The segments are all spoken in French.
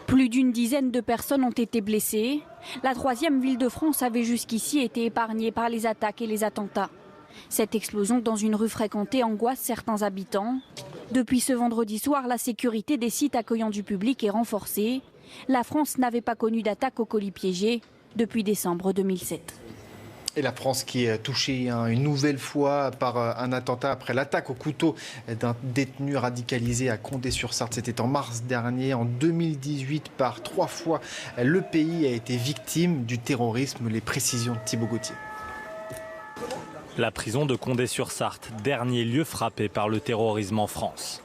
Plus d'une dizaine de personnes ont été blessées. La troisième ville de France avait jusqu'ici été épargnée par les attaques et les attentats. Cette explosion dans une rue fréquentée angoisse certains habitants. Depuis ce vendredi soir, la sécurité des sites accueillant du public est renforcée. La France n'avait pas connu d'attaque au colis piégé depuis décembre 2007. Et la France qui est touchée une nouvelle fois par un attentat après l'attaque au couteau d'un détenu radicalisé à Condé-sur-Sarthe. C'était en mars dernier. En 2018, par 3 fois, le pays a été victime du terrorisme. Les précisions de Thibaut Gauthier. La prison de Condé-sur-Sarthe, dernier lieu frappé par le terrorisme en France.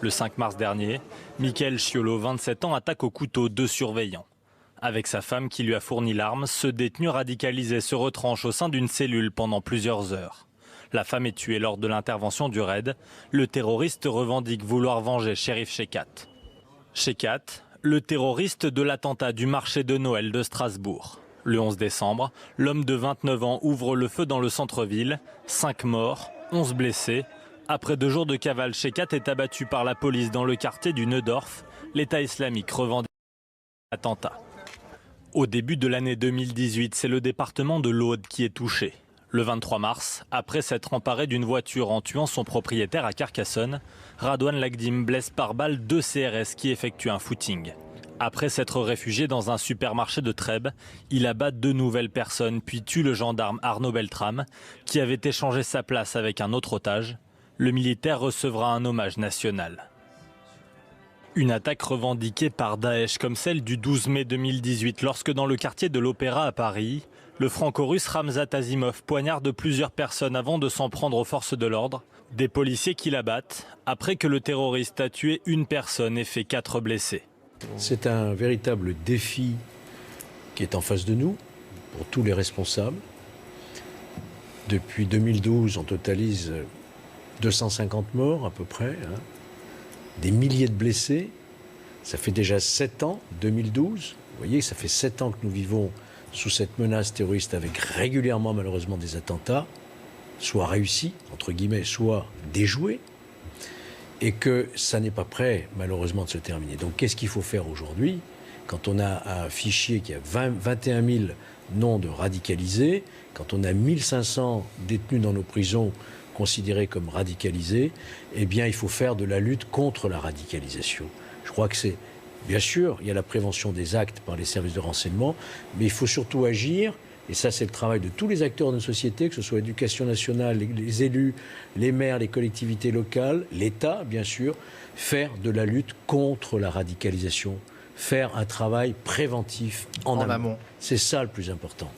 Le 5 mars dernier, Mickaël Chiolo, 27 ans, attaque au couteau 2 surveillants. Avec sa femme qui lui a fourni l'arme, ce détenu radicalisé se retranche au sein d'une cellule pendant plusieurs heures. La femme est tuée lors de l'intervention du raid. Le terroriste revendique vouloir venger Cherif Chekhat. Chekhat, le terroriste de l'attentat du marché de Noël de Strasbourg. Le 11 décembre, l'homme de 29 ans ouvre le feu dans le centre-ville. 5 morts, 11 blessés. Après 2 jours de cavale, Chekhat est abattu par la police dans le quartier du Neudorf. L'État islamique revendique l'attentat. Au début de l'année 2018, c'est le département de l'Aude qui est touché. Le 23 mars, après s'être emparé d'une voiture en tuant son propriétaire à Carcassonne, Radouane Lagdim blesse par balle 2 CRS qui effectuent un footing. Après s'être réfugié dans un supermarché de Trèbes, il abat 2 nouvelles personnes puis tue le gendarme Arnaud Beltrame qui avait échangé sa place avec un autre otage. Le militaire recevra un hommage national. Une attaque revendiquée par Daesh comme celle du 12 mai 2018 lorsque dans le quartier de l'Opéra à Paris, le franco-russe Ramzat Azimov poignarde plusieurs personnes avant de s'en prendre aux forces de l'ordre. Des policiers qui l'abattent après que le terroriste a tué 1 personne et fait 4 blessés. C'est un véritable défi qui est en face de nous pour tous les responsables. Depuis 2012, on totalise 250 morts à peu près. Des milliers de blessés, ça fait déjà 7 ans, 2012. Vous voyez, ça fait 7 ans que nous vivons sous cette menace terroriste avec régulièrement malheureusement des attentats, soit réussis, entre guillemets, soit déjoués, et que ça n'est pas prêt malheureusement de se terminer. Donc qu'est-ce qu'il faut faire aujourd'hui quand on a un fichier qui a 21 000 noms de radicalisés, quand on a 1500 détenus dans nos prisons considérés comme radicalisés, eh bien il faut faire de la lutte contre la radicalisation. Je crois que c'est, bien sûr, il y a la prévention des actes par les services de renseignement, mais il faut surtout agir, et ça c'est le travail de tous les acteurs de notre société, que ce soit l'éducation nationale, les élus, les maires, les collectivités locales, l'État bien sûr, faire de la lutte contre la radicalisation, faire un travail préventif en amont. C'est ça le plus important.